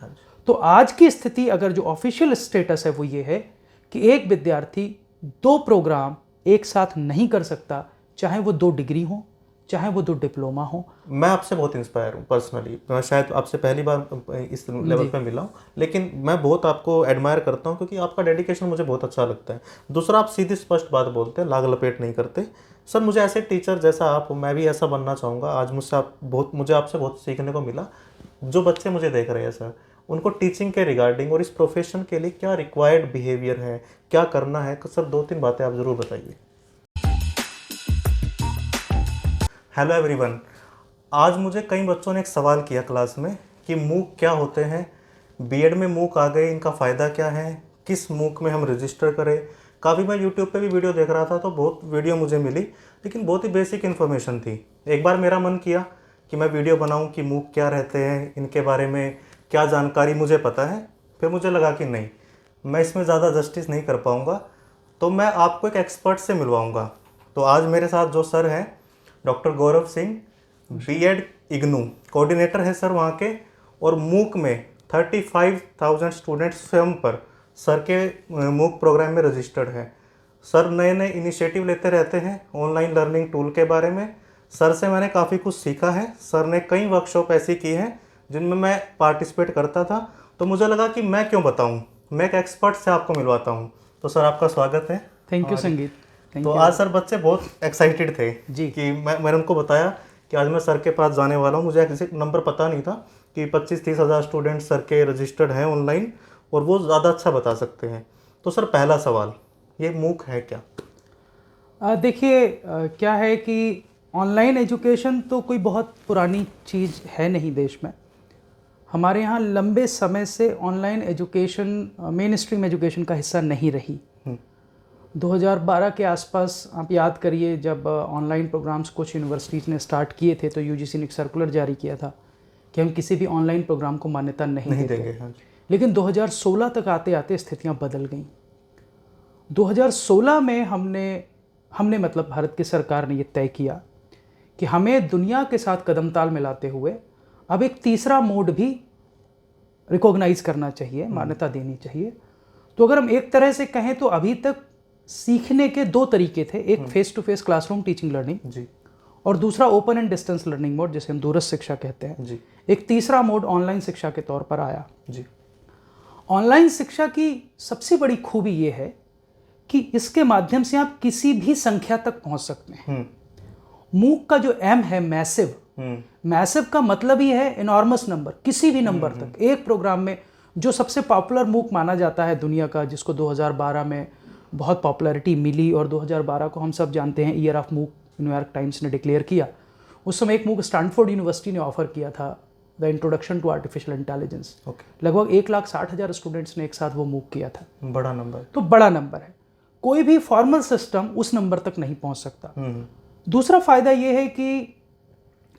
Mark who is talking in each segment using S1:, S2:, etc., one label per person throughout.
S1: हाँ जी।
S2: तो आज की स्थिति, अगर जो ऑफिशियल स्टेटस है वो ये है कि एक विद्यार्थी 2 प्रोग्राम एक साथ नहीं कर सकता, चाहे वो 2 डिग्री हो, चाहे वो 2 डिप्लोमा हो।
S1: मैं आपसे बहुत इंस्पायर हूँ पर्सनली, मैं शायद आपसे पहली बार इस लेवल पे मिला हूँ, लेकिन मैं बहुत आपको एडमायर करता हूँ क्योंकि आपका डेडिकेशन मुझे बहुत अच्छा लगता है। दूसरा, आप सीधी स्पष्ट बात बोलते हैं, लाग लपेट नहीं करते। सर, मुझे ऐसे टीचर जैसा आप, मैं भी ऐसा बनना चाहूँगा। आज मुझे आपसे बहुत सीखने को मिला। जो बच्चे मुझे देख रहे हैं सर, उनको टीचिंग के रिगार्डिंग और इस प्रोफेशन के लिए क्या रिक्वायर्ड बिहेवियर है, क्या करना है, सर 2-3 बातें आप ज़रूर बताइए। Hello everyone. आज मुझे कई बच्चों ने एक सवाल किया क्लास में कि मूक क्या होते हैं, बीएड में मूक आ गए, इनका फ़ायदा क्या है, किस मूक में हम रजिस्टर करें। काफ़ी मैं यूट्यूब पे भी वीडियो देख रहा था तो बहुत वीडियो मुझे मिली, लेकिन बहुत ही बेसिक इन्फॉर्मेशन थी। एक बार मेरा मन किया कि मैं वीडियो बनाऊं कि मूक क्या रहते हैं, इनके बारे में क्या जानकारी मुझे पता है। फिर मुझे लगा कि नहीं, मैं इसमें ज़्यादा जस्टिस नहीं कर पाऊँगा, तो मैं आपको एक एक्सपर्ट से मिलवाऊँगा। तो आज मेरे साथ जो सर हैं, doctor Gaurav Singh, BEd IGNOU coordinator है सर वहाँ के, और मूक में 35,000 स्टूडेंट्स स्वयं पर सर के मूक प्रोग्राम में रजिस्टर्ड हैं। सर नए नए इनिशिएटिव लेते रहते हैं ऑनलाइन लर्निंग टूल के बारे में। सर से मैंने काफ़ी कुछ सीखा है। सर ने कई वर्कशॉप ऐसी की हैं जिनमें मैं पार्टिसिपेट करता था, तो मुझे लगा कि मैं क्यों बताऊं, मैं एक एक्सपर्ट से आपको मिलवाता हूं। तो सर, आपका स्वागत है।
S2: थैंक यू संगीत।
S1: तो आज सर बच्चे बहुत एक्साइटेड थे
S2: जी
S1: कि मैंने उनको बताया कि आज मैं सर के पास जाने वाला हूँ। मुझे एग्जैक्ट नंबर पता नहीं था कि 25-30 हज़ार स्टूडेंट सर के रजिस्टर्ड हैं ऑनलाइन, और वो ज़्यादा अच्छा बता सकते हैं। तो सर, पहला सवाल, ये मूक है क्या?
S2: देखिए, क्या है कि ऑनलाइन एजुकेशन तो कोई बहुत पुरानी चीज़ है नहीं देश में। हमारे यहाँ लंबे समय से online education main stream education का हिस्सा नहीं रही। 2012 के आसपास आप याद करिए, जब ऑनलाइन प्रोग्राम्स कुछ यूनिवर्सिटीज़ ने स्टार्ट किए थे तो यूजीसी ने एक सर्कुलर जारी किया था कि हम किसी भी ऑनलाइन प्रोग्राम को मान्यता नहीं देंगे।
S1: हाँ।
S2: लेकिन 2016 तक आते आते स्थितियाँ बदल गईं। 2016 में हमने मतलब भारत की सरकार ने ये तय किया कि हमें दुनिया के साथ कदम ताल मिलाते हुए अब एक तीसरा मोड भी रिकॉग्नाइज करना चाहिए, मान्यता देनी चाहिए। तो अगर हम एक तरह से कहें तो अभी तक सीखने के 2 तरीके थे, एक face to face classroom teaching learning
S1: जी।
S2: और दूसरा open and distance learning mode, जिसे हम दूरस्थ शिक्षा कहते हैं
S1: जी।
S2: एक तीसरा मोड ऑनलाइन शिक्षा के तौर पर आया
S1: जी।
S2: ऑनलाइन शिक्षा की सबसे बड़ी खूबी ये है कि इसके माध्यम से आप किसी भी संख्या तक पहुंच सकते हैं। मूक का जो एम है, मैसिव, मैसिव का मतलब ही है इनॉर्मस नंबर, किसी भी नंबर तक एक प्रोग्राम में। जो सबसे पॉपुलर मूक माना जाता है दुनिया का, जिसको 2012 में बहुत पॉपुलैरिटी मिली और 2012 को हम सब जानते हैं ईयर ऑफ मूक न्यूयॉर्क टाइम्स ने डिक्लेयर किया। उस समय एक मूक स्टैनफोर्ड यूनिवर्सिटी ने ऑफर किया था, the introduction to artificial intelligence. लगभग 1,60,000 स्टूडेंट्स ने एक साथ वो मूक किया था।
S1: बड़ा नंबर।
S2: तो बड़ा नंबर है। कोई भी फॉर्मल सिस्टम उस नंबर तक नहीं पहुंच सकता। दूसरा फायदा ये है कि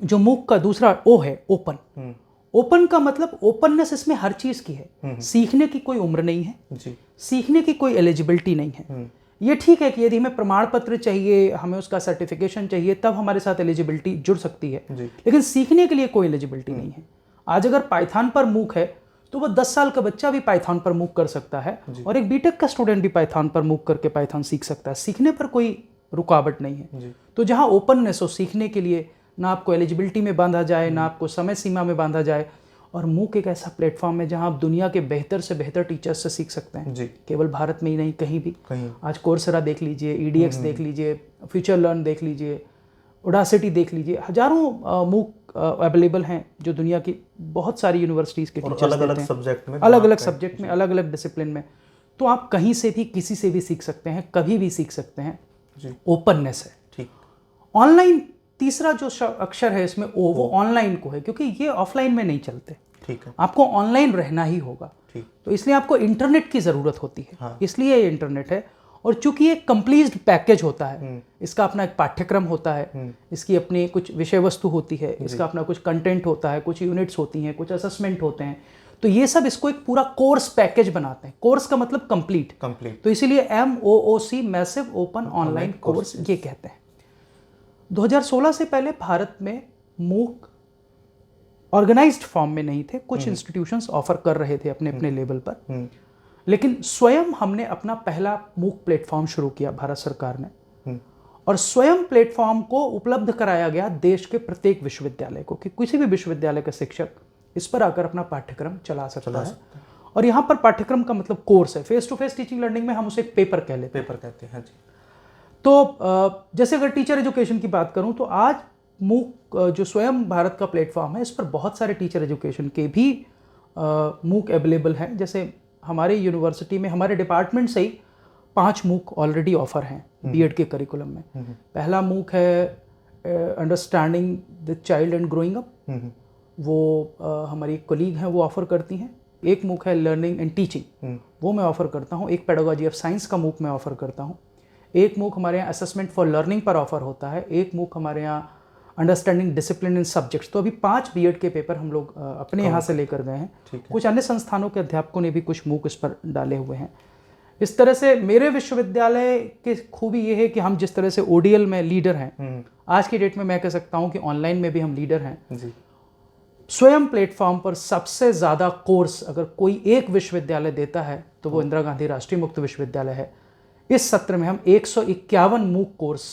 S2: जो मूक का दूसरा ओ है, ओपन। ओपन का मतलब ओपननेस इसमें हर चीज की है। सीखने की कोई उम्र नहीं है
S1: जी।
S2: सीखने की कोई एलिजिबिलिटी नहीं है। ये ठीक है कि यदि हमें प्रमाण पत्र चाहिए, हमें उसका सर्टिफिकेशन चाहिए, तब हमारे साथ एलिजिबिलिटी जुड़ सकती है, लेकिन सीखने के लिए कोई एलिजिबिलिटी नहीं है। आज अगर पाइथन पर मूक है तो वह 10 साल का बच्चा भी पाइथन पर मूक कर सकता है और एक बीटेक का स्टूडेंट भी पाइथन पर मूक करके पाइथन सीख सकता है। सीखने पर कोई रुकावट नहीं है। तो जहाँ ओपननेस हो सीखने के लिए, ना आपको एलिजिबिलिटी में बांधा जाए, ना आपको समय सीमा में बांधा जाए, और मूक एक ऐसा प्लेटफॉर्म है जहां आप दुनिया के बेहतर से बेहतर टीचर्स से सीख सकते हैं।
S1: जी।
S2: केवल भारत में ही नहीं, कहीं भी।
S1: कहीं।
S2: आज कोर्सेरा देख लीजिए, EDX देख लीजिए, फ्यूचर लर्न देख लीजिए, ओडासिटी देख लीजिए, हजारों मूक अवेलेबल हैं जो दुनिया की बहुत सारी यूनिवर्सिटीज़ के टीचर्स
S1: अलग अलग सब्जेक्ट में,
S2: अलग अलग सब्जेक्ट में, अलग अलग डिसिप्लिन में। तो आप कहीं से भी किसी से भी सीख सकते हैं, कभी भी सीख सकते हैं। ओपननेस है।
S1: ठीक।
S2: ऑनलाइन तीसरा जो अक्षर है इसमें ओ, वो ऑनलाइन को है, क्योंकि ये ऑफलाइन में नहीं चलते।
S1: ठीक है।
S2: आपको ऑनलाइन रहना ही होगा।
S1: ठीक।
S2: तो इसलिए आपको इंटरनेट की ज़रूरत होती है।
S1: हाँ।
S2: इसलिए ये इंटरनेट है। और चूंकि ये कंप्लीट पैकेज होता है, इसका अपना एक पाठ्यक्रम होता है, इसकी अपनी कुछ विषय वस्तु होती है, इसका अपना कुछ कंटेंट होता है, कुछ यूनिट्स होती हैं, कुछ असेसमेंट होते हैं, तो ये सब इसको एक पूरा कोर्स पैकेज बनाते हैं। कोर्स का मतलब कंप्लीट। तो इसीलिए MOOC, massive open online course, ये कहते हैं। 2016 से पहले भारत में मूक ऑर्गेनाइज्ड फॉर्म में नहीं थे, कुछ इंस्टीट्यूशंस ऑफर कर रहे थे अपने अपने लेवल पर, लेकिन स्वयं हमने अपना पहला मूक प्लेटफॉर्म शुरू किया भारत सरकार ने, और स्वयं प्लेटफॉर्म को उपलब्ध कराया गया देश के प्रत्येक विश्वविद्यालय को कि किसी भी विश्वविद्यालय का शिक्षक इस पर आकर अपना पाठ्यक्रम चला सकता है। और यहाँ पर पाठ्यक्रम का मतलब कोर्स है। Face to face teaching learning में हम उसे एक पेपर कहते हैं।
S1: हाँ जी।
S2: तो जैसे अगर टीचर एजुकेशन की बात करूं तो आज मूक जो स्वयं भारत का प्लेटफॉर्म है, इस पर बहुत सारे टीचर एजुकेशन के भी मूक अवेलेबल हैं। जैसे हमारे यूनिवर्सिटी में हमारे डिपार्टमेंट से ही 5 मूक ऑलरेडी ऑफर हैं बीएड के करिकुलम में। पहला मूक है understanding the child and growing up, वो हमारी कलीग हैं वो ऑफर करती हैं। एक मूक है लर्निंग एंड टीचिंग, वो मैं ऑफर करता हूँ। एक पेडागोजी ऑफ साइंस का मूक मैं ऑफर करता हूँ। एक मूक हमारे यहाँ असेसमेंट फॉर लर्निंग पर ऑफर होता है। एक मूक हमारे यहाँ अंडरस्टैंडिंग डिसिप्लिन इन सब्जेक्ट्स। तो अभी 5 बीएड के पेपर हम लोग अपने यहाँ से लेकर गए हैं। कुछ अन्य संस्थानों के अध्यापकों ने भी कुछ मूक इस पर डाले हुए हैं। इस तरह से मेरे विश्वविद्यालय की खूबी ये है कि हम जिस तरह से ओडीएल में लीडर हैं, आज की डेट में मैं कह सकता हूँ कि ऑनलाइन में भी हम लीडर हैं जी। स्वयं प्लेटफॉर्म पर सबसे ज़्यादा कोर्स अगर कोई एक विश्वविद्यालय देता है तो वो इंदिरा गांधी राष्ट्रीय मुक्त विश्वविद्यालय है। इस सत्र में हम 151 मूक कोर्स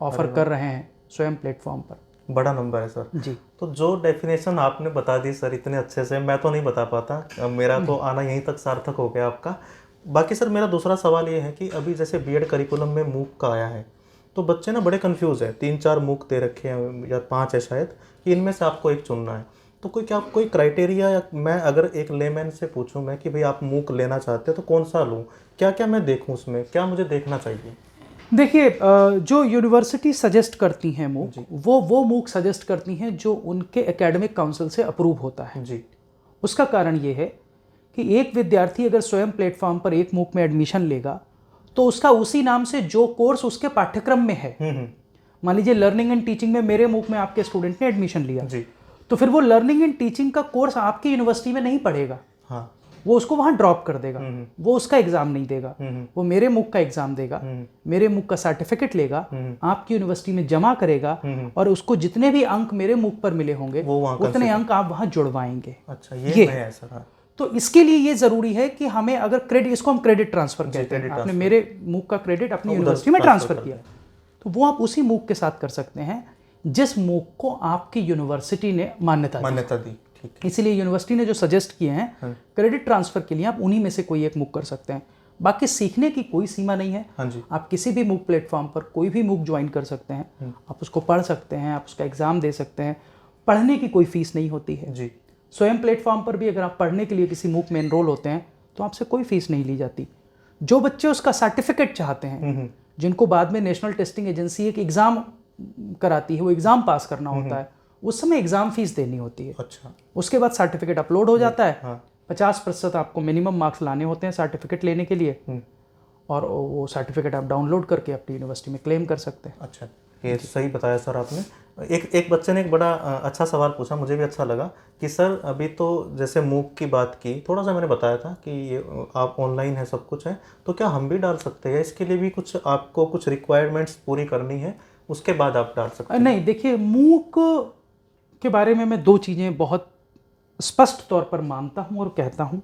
S2: ऑफर कर रहे हैं स्वयं प्लेटफॉर्म पर।
S1: बड़ा नंबर है सर
S2: जी।
S1: तो जो डेफिनेशन आपने बता दी सर इतने अच्छे से, मैं तो नहीं बता पाता, मेरा तो आना यहीं तक सार्थक हो गया आपका। बाकी सर मेरा दूसरा सवाल ये है कि अभी जैसे बीएड करिकुलम में मूक का आया है तो बच्चे ना बड़े कंफ्यूज है। 3-4 मूक दे रखे हैं या 5 है शायद, कि इनमें से आपको एक चुनना है। तो कोई क्राइटेरिया, या मैं अगर एक लेमैन से पूछूं मैं कि भाई आप मूक लेना चाहते हो तो कौन सा लूं, क्या क्या मैं देखूं उसमें, क्या मुझे देखना चाहिए?
S2: देखिए, जो यूनिवर्सिटी सजेस्ट करती हैं मूक, वो मूक सजेस्ट करती हैं जो उनके एकेडमिक काउंसिल से अप्रूव होता है जी। उसका कारण ये है कि एक विद्यार्थी अगर स्वयं प्लेटफॉर्म पर एक मूक में एडमिशन लेगा तो उसका उसी नाम से जो कोर्स उसके पाठ्यक्रम में है, मान लीजिए लर्निंग एंड टीचिंग में मेरे मूक में आपके स्टूडेंट ने एडमिशन लिया जी, तो फिर वो लर्निंग एंड टीचिंग का कोर्स आपकी यूनिवर्सिटी में नहीं पढ़ेगा। हाँ। वो उसको वहां ड्रॉप कर देगा, वो उसका एग्जाम नहीं देगा, वो मेरे मूक का एग्जाम देगा, मेरे मूक का सर्टिफिकेट लेगा, आपकी यूनिवर्सिटी में जमा करेगा, और उसको जितने भी अंक मेरे मूक पर मिले होंगे उतने अंक आप वहां जुड़वाएंगे। अच्छा, ये है सर। तो इसके लिए ये जरूरी है कि हमें अगर क्रेडिट, इसको हम क्रेडिट ट्रांसफर कहते हैं, आपने मेरे मूक का क्रेडिट अपनी यूनिवर्सिटी में ट्रांसफर किया तो वो आप उसी मूक के साथ कर सकते हैं जिस मूक को आपकी यूनिवर्सिटी ने मान्यता दी। इसीलिए यूनिवर्सिटी ने जो सजेस्ट किए हैं क्रेडिट ट्रांसफर के लिए आप उन्हीं में से कोई एक मूक कर सकते हैं। बाकी सीखने की कोई सीमा नहीं है। हाँ जी। आप किसी भी मूक प्लेटफॉर्म पर कोई भी मूक ज्वाइन कर सकते हैं, आप उसको पढ़ सकते हैं, आप उसका एग्जाम दे सकते हैं। पढ़ने की कोई फीस नहीं होती है जी। स्वयं प्लेटफॉर्म पर भी अगर आप पढ़ने के लिए किसी मूक में एनरोल होते हैं तो आपसे कोई फीस नहीं ली जाती। जो बच्चे उसका सर्टिफिकेट चाहते हैं, जिनको बाद में नेशनल टेस्टिंग एजेंसी एक एग्जाम कराती है, वो एग्जाम पास करना होता है, उस समय एग्जाम फीस देनी होती है। अच्छा। उसके बाद सर्टिफिकेट अपलोड हो जाता है। हाँ। 50% आपको मिनिमम मार्क्स लाने होते हैं सर्टिफिकेट लेने के लिए, और वो सर्टिफिकेट आप डाउनलोड करके अपनी यूनिवर्सिटी में क्लेम कर सकते हैं। अच्छा, ये सही बताया सर आपने। एक बच्चे ने एक बड़ा अच्छा सवाल पूछा, मुझे भी अच्छा लगा कि सर अभी तो जैसे मूक की बात की, थोड़ा सा मैंने बताया था कि ये आप ऑनलाइन है, सब कुछ है, तो क्या हम भी डाल सकते हैं? इसके लिए भी कुछ आपको कुछ रिक्वायरमेंट्स पूरी करनी है, उसके बाद आप डाल सकते हैं? नहीं, देखिए, मूक के बारे में मैं 2 चीज़ें बहुत स्पष्ट तौर पर मानता हूं और कहता हूं।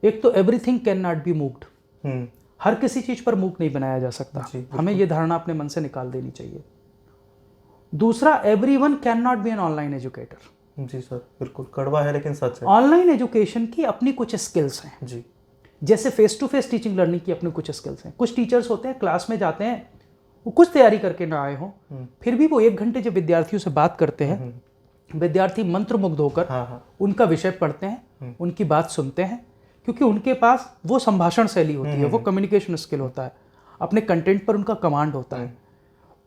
S2: एक तो एवरीथिंग कैन नॉट बी मूक्ड, हर किसी चीज़ पर मूक नहीं बनाया जा सकता। हमें यह धारणा अपने मन से निकाल देनी चाहिए। दूसरा, everyone can not be an online educator.
S1: जी सर, बिल्कुल कड़वा है लेकिन सच है।
S2: ऑनलाइन एजुकेशन की अपनी कुछ स्किल्स हैं जी। जैसे face to face teaching learning की अपनी कुछ स्किल्स हैं। कुछ टीचर्स होते हैं क्लास में जाते हैं, वो कुछ तैयारी करके ना आए हों, फिर भी वो 1 घंटे जब विद्यार्थियों से बात करते हैं, विद्यार्थी मंत्रमुग्ध होकर उनका विषय पढ़ते हैं, उनकी बात सुनते हैं, क्योंकि उनके पास वो संभाषण शैली होती है, वो कम्युनिकेशन स्किल होता है, अपने कंटेंट पर उनका कमांड होता है,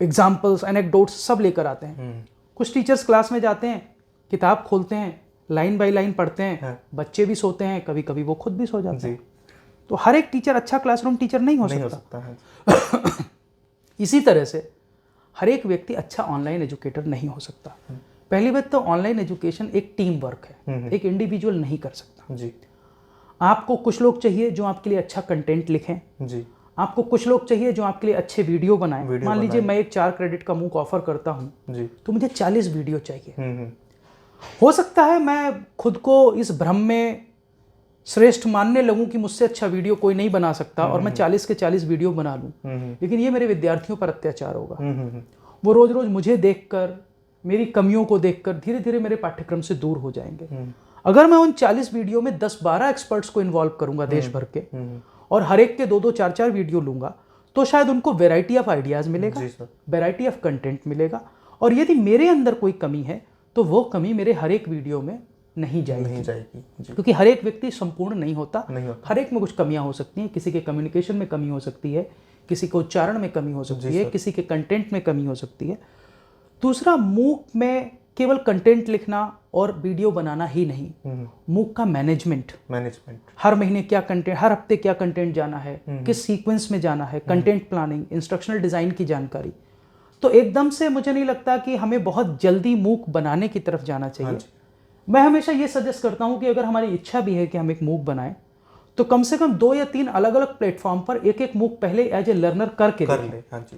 S2: एग्जाम्पल्स, एनेक्डोट्स सब लेकर आते हैं। कुछ टीचर्स क्लास में जाते हैं, किताब खोलते हैं, लाइन बाय लाइन पढ़ते हैं, बच्चे भी सोते हैं, कभी कभी वो खुद भी सो जाते हैं। तो हर एक टीचर अच्छा क्लासरूम टीचर नहीं हो सकता है। इसी तरह से हर एक व्यक्ति अच्छा ऑनलाइन एजुकेटर नहीं हो सकता। पहली बात तो ऑनलाइन एजुकेशन एक टीम वर्क है, एक इंडिविजुअल नहीं कर सकता जी। आपको कुछ लोग चाहिए जो आपके लिए अच्छा कंटेंट लिखें जी। आपको कुछ लोग चाहिए जो आपके लिए अच्छे वीडियो बनाएं। मान लीजिए मैं एक 4 क्रेडिट का मूक ऑफर करता हूं जी, तो मुझे 40 वीडियो चाहिए। हो सकता है मैं खुद को इस भ्रम में श्रेष्ठ मानने लगूं कि मुझसे अच्छा वीडियो कोई नहीं बना सकता और मैं 40 के 40 वीडियो बना लूं, लेकिन ये मेरे विद्यार्थियों पर अत्याचार होगा। वो रोज रोज मुझे देखकर, मेरी कमियों को देखकर धीरे धीरे मेरे पाठ्यक्रम से दूर हो जाएंगे। अगर मैं उन 40 वीडियो में 10-12 एक्सपर्ट्स को इन्वॉल्व करूंगा देश भर के, और हर एक के 2-2 4-4 वीडियो लूंगा, तो शायद उनको वेराइटी ऑफ आइडियाज मिलेगा, वेराइटी ऑफ कंटेंट मिलेगा। और यदि मेरे अंदर कोई कमी है तो वो कमी मेरे हर एक वीडियो में नहीं जाएगी। क्योंकि हर एक व्यक्ति संपूर्ण नहीं होता। हर एक में कुछ कमियां हो सकती हैं। किसी के कम्युनिकेशन में कमी हो सकती है, किसी को उच्चारण में कमी हो सकती है, किसी के कंटेंट में कमी हो सकती है। दूसरा, मूक में केवल कंटेंट लिखना और वीडियो बनाना ही नहीं, मूक का मैनेजमेंट, हर महीने क्या कंटेंट, हर हफ्ते क्या कंटेंट जाना है, किस सीक्वेंस में जाना है, कंटेंट प्लानिंग, इंस्ट्रक्शनल डिजाइन की जानकारी। तो एकदम से मुझे नहीं लगता कि हमें बहुत जल्दी मूक बनाने की तरफ जाना चाहिए। मैं हमेशा ये सजेस्ट करता हूं कि अगर हमारी इच्छा भी है कि हम एक मूक बनाएं, तो कम से कम 2 या 3 अलग अलग प्लेटफॉर्म पर एक एक मूक पहले एज ए लर्नर करके देखें।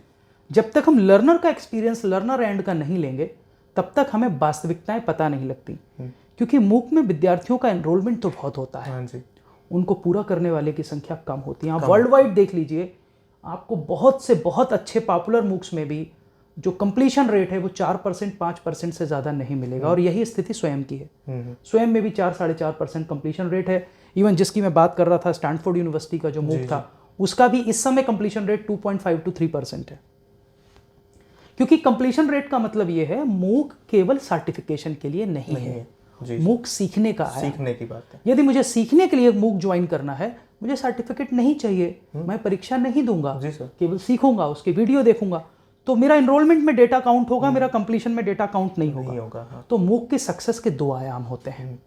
S2: जब तक हम लर्नर का एक्सपीरियंस, लर्नर एंड का नहीं लेंगे, तब तक हमें वास्तविकताएं पता नहीं लगती। क्योंकि मूक में विद्यार्थियों का एनरोलमेंट तो बहुत होता है, उनको पूरा करने वाले की संख्या कम होती है। आप वर्ल्ड वाइड देख लीजिए, आपको बहुत से बहुत अच्छे पॉपुलर मूक्स में भी जो कंप्लीशन रेट है वो 4% 5% से ज़्यादा नहीं मिलेगा। और यही स्थिति स्वयं की है। स्वयं में भी 4-4.5% कंप्लीशन रेट है। इवन जिसकी मैं बात कर रहा था, स्टैनफोर्ड यूनिवर्सिटी का जो मूक था, उसका भी इस समय कंप्लीशन रेट 2.5 to 3% है। क्योंकि कंप्लीशन रेट का मतलब ये है, मूक केवल सर्टिफिकेशन के लिए नहीं है। मूक सीखने का है, सीखने की बात है। यदि मुझे सीखने के लिए मूक ज्वाइन करना है, मुझे सर्टिफिकेट नहीं चाहिए, मैं परीक्षा नहीं दूंगा, केवल सीखूंगा, उसके वीडियो देखूंगा, तो मेरा एनरोलमेंट में डेटा काउंट होगा, मेरा कंप्लीशन में डेटा काउंट नहीं होगा। तो मूक की सक्सेस के 2 आयाम होते हैं।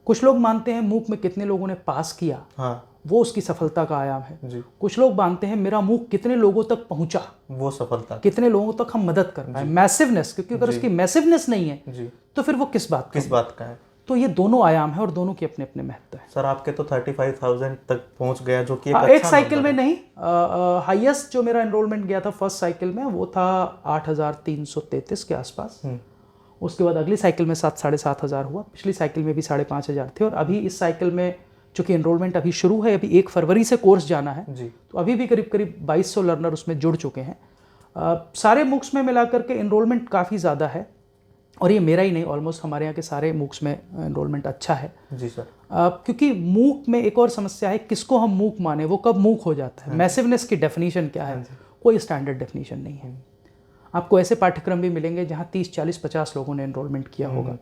S2: कुछ लोग मानते हैं मूक में कितने लोगों ने पास किया, वो उसकी सफलता का आयाम है। कुछ लोग मानते हैं मेरा मूक कितने लोगों तक पहुंचा, वो सफलता, कितने लोगों तक हम मदद कर पाए, मैसिवनेस। क्योंकि अगर उसकी मैसिवनेस नहीं है तो फिर वो किस बात का है। तो ये दोनों आयाम है और दोनों के अपने अपने महत्व है।
S1: सर आपके तो 35,000 तक पहुंच गया, जो कि
S2: एक साइकिल में नहीं, हाईएस्ट जो मेरा एनरोलमेंट गया था फर्स्ट साइकिल में वो था 8,333 के आसपास। उसके बाद अगली साइकिल में 7,500 हुआ, पिछली साइकिल में भी 5,500 थे, और अभी इस साइकिल में चूंकि एनरोलमेंट अभी शुरू है, अभी 1 फरवरी से कोर्स जाना है, तो अभी भी करीब करीब 2200 लर्नर उसमें जुड़ चुके हैं। सारे मूक्स में मिलाकर के एनरोलमेंट काफ़ी ज़्यादा है, और ये मेरा ही नहीं, ऑलमोस्ट हमारे यहाँ के सारे मूक्स में एनरोलमेंट अच्छा है। जी सर। क्योंकि मूक में एक और समस्या है, किसको हम मूक माने, वो कब मूक हो जाता है। मैसिवनेस की डेफिनेशन क्या है, कोई स्टैंडर्ड डेफिनेशन नहीं है। आपको ऐसे पाठ्यक्रम भी मिलेंगे जहाँ 30, 40, 50 लोगों ने एनरोलमेंट किया होगा।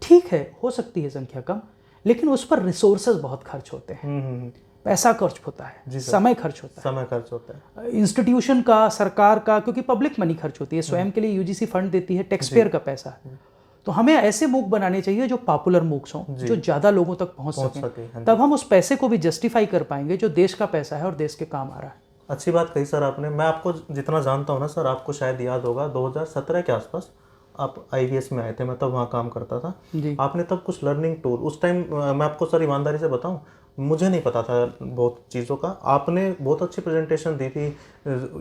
S2: ठीक है, हो सकती है संख्या कम, लेकिन उस पर रिसोर्सेज बहुत खर्च होते हैं, पैसा खर्च होता है, समय खर्च होता है, इंस्टीट्यूशन का, सरकार का, क्योंकि पब्लिक मनी खर्च होती है, स्वयं के लिए यूजीसी फंड देती है, टैक्स पेयर का पैसा है। तो हमें ऐसे मूक बनाने चाहिए जो पॉपुलर मूक्स हों, जो ज़्यादा लोगों तक पहुंच सकें। तब हम उस पैसे को भी जस्टिफाई कर पाएंगे जो देश का पैसा है और देश के काम आ रहा है।
S1: अच्छी बात कही सर आपने। मैं आपको जितना जानता हूँ ना सर, आपको शायद याद होगा 2017 के आसपास आप IVS में आए थे, मैं तब वहाँ काम करता था। आपने तब कुछ लर्निंग टूर, उस टाइम मैं आपको सर ईमानदारी से बताऊँ, मुझे नहीं पता था बहुत चीज़ों का। आपने बहुत अच्छी प्रेजेंटेशन दी थी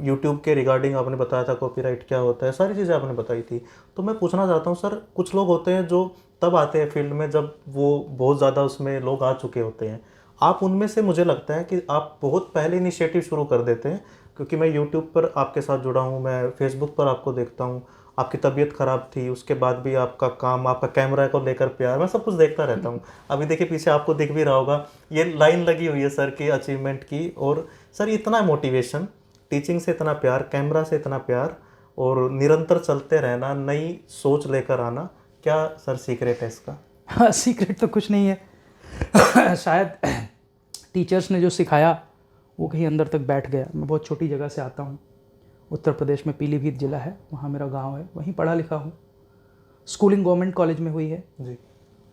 S1: यूट्यूब के रिगार्डिंग, आपने बताया था कॉपीराइट क्या होता है, सारी चीज़ें आपने बताई थी। तो मैं पूछना चाहता हूँ सर, कुछ लोग होते हैं जो तब आते हैं फील्ड में जब वो बहुत ज़्यादा उसमें लोग आ चुके होते हैं, आप उनमें से मुझे लगता है कि आप बहुत पहले इनिशिएटिव शुरू कर देते हैं। क्योंकि मैं यूट्यूब पर आपके साथ जुड़ा हूँ, मैं फेसबुक पर आपको देखता हूँ, आपकी तबीयत ख़राब थी, उसके बाद भी आपका काम, आपका कैमरा को लेकर प्यार, मैं सब कुछ देखता रहता हूँ। अभी देखिए पीछे आपको दिख भी रहा होगा, ये लाइन लगी हुई है सर की अचीवमेंट की। और सर इतना मोटिवेशन, टीचिंग से इतना प्यार, कैमरा से इतना प्यार, और निरंतर चलते रहना, नई सोच लेकर आना, क्या सर सीक्रेट है इसका?
S2: हाँ, सीक्रेट तो कुछ नहीं है। शायद टीचर्स ने जो सिखाया वो कहीं अंदर तक बैठ गया। मैं बहुत छोटी जगह से आता हूँ, उत्तर प्रदेश में पीलीभीत ज़िला है, वहाँ मेरा गांव है, वहीं पढ़ा लिखा हूँ। स्कूलिंग गवर्नमेंट कॉलेज में हुई है जी,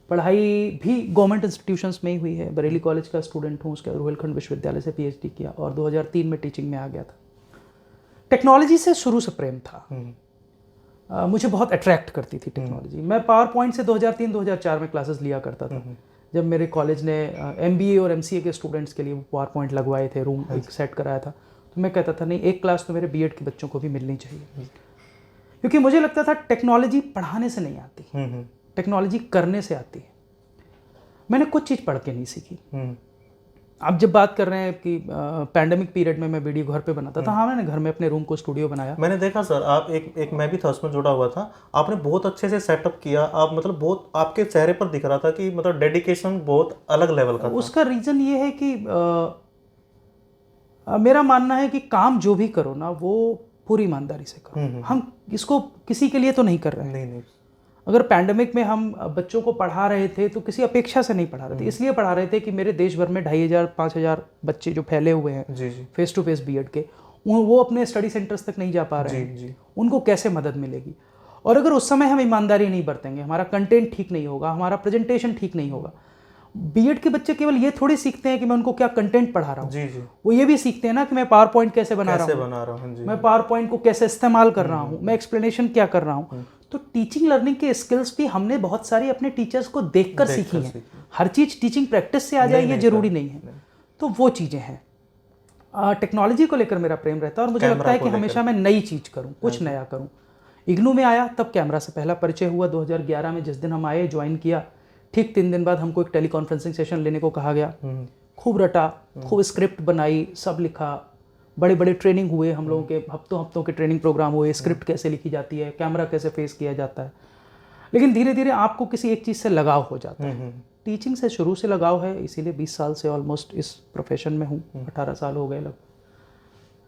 S2: पढ़ाई भी गवर्नमेंट इंस्टीट्यूशंस में ही हुई है। बरेली कॉलेज का स्टूडेंट हूँ, उसके रोहिलखंड विश्वविद्यालय से PhD किया, और 2003 में टीचिंग में आ गया था। टेक्नोलॉजी से शुरू से प्रेम था। मुझे बहुत अट्रैक्ट करती थी टेक्नोलॉजी। मैं पावर पॉइंट से 2003-2004 में क्लासेस लिया करता था। जब मेरे कॉलेज ने MBA और MCA के स्टूडेंट्स के लिए पावर पॉइंट लगवाए थे, रूम एक सेट कराया था, तो मैं कहता था नहीं, एक क्लास तो मेरे BEd के बच्चों को भी मिलनी चाहिए। क्योंकि मुझे लगता था टेक्नोलॉजी पढ़ाने से नहीं आती, टेक्नोलॉजी करने से आती है। मैंने कुछ चीज़ पढ़ के नहीं सीखी। आप जब बात कर रहे हैं कि पैंडेमिक पीरियड में मैं वीडियो घर पे बनाता था, हाँ मैंने घर में अपने रूम को स्टूडियो बनाया।
S1: मैंने देखा सर, आप एक मैं भी था उसमें जुड़ा हुआ था, आपने बहुत अच्छे से सेटअप किया। आप मतलब बहुत आपके चेहरे पर दिख रहा था कि मतलब डेडिकेशन बहुत अलग लेवल का था।
S2: उसका रीज़न ये है कि मेरा मानना है कि काम जो भी करो ना वो पूरी ईमानदारी से करो। हम इसको किसी के लिए तो नहीं कर रहे हैं।
S1: नहीं।
S2: अगर पैंडेमिक में हम बच्चों को पढ़ा रहे थे तो किसी अपेक्षा से नहीं पढ़ा रहे थे, इसलिए पढ़ा रहे थे कि मेरे देश भर में 2500-5000 बच्चे जो फैले हुए हैं
S1: जी।
S2: फेस टू फेस बीएड के, वो अपने स्टडी सेंटर्स तक नहीं जा पा रहे हैं।
S1: जी।
S2: उनको कैसे मदद मिलेगी? और अगर उस समय हम ईमानदारी नहीं बरतेंगे, हमारा कंटेंट ठीक नहीं होगा, हमारा प्रेजेंटेशन ठीक नहीं होगा। बीएड के बच्चे केवल ये थोड़ी सीखते हैं कि मैं उनको क्या कंटेंट पढ़ा रहा हूँ,
S1: जी।
S2: वो ये भी सीखते हैं ना कि मैं पावर पॉइंट कैसे बना रहा हूँ, मैं पावर पॉइंट को कैसे इस्तेमाल कर रहा हूँ, मैं एक्सप्लेनेशन क्या कर रहा हूँ। तो टीचिंग लर्निंग के स्किल्स भी हमने बहुत सारी अपने टीचर्स को देखकर सीखी हैं। हर चीज़ टीचिंग प्रैक्टिस से आ जाए ये जरूरी नहीं है। तो वो चीज़ें हैं। टेक्नोलॉजी को लेकर मेरा प्रेम रहता है और मुझे लगता है कि हमेशा मैं नई चीज़ करूँ, कुछ नया करूँ। इग्नू में आया तब कैमरा से पहला परिचय हुआ 2011 में। जिस दिन हम आए, ज्वाइन किया, ठीक 3 दिन बाद हमको एक टेली कॉन्फ्रेंसिंग सेशन लेने को कहा गया। खूब रटा, खूब स्क्रिप्ट बनाई, सब लिखा, बड़े बड़े ट्रेनिंग हुए हम लोगों के, हफ्तों के ट्रेनिंग प्रोग्राम हुए, स्क्रिप्ट कैसे लिखी जाती है, कैमरा कैसे फेस किया जाता है। लेकिन धीरे धीरे आपको किसी एक चीज़ से लगाव हो जाता है। टीचिंग से शुरू से लगाव है, इसीलिए 20 साल से ऑलमोस्ट इस प्रोफेशन में हूँ, 18 साल हो गए लगभग।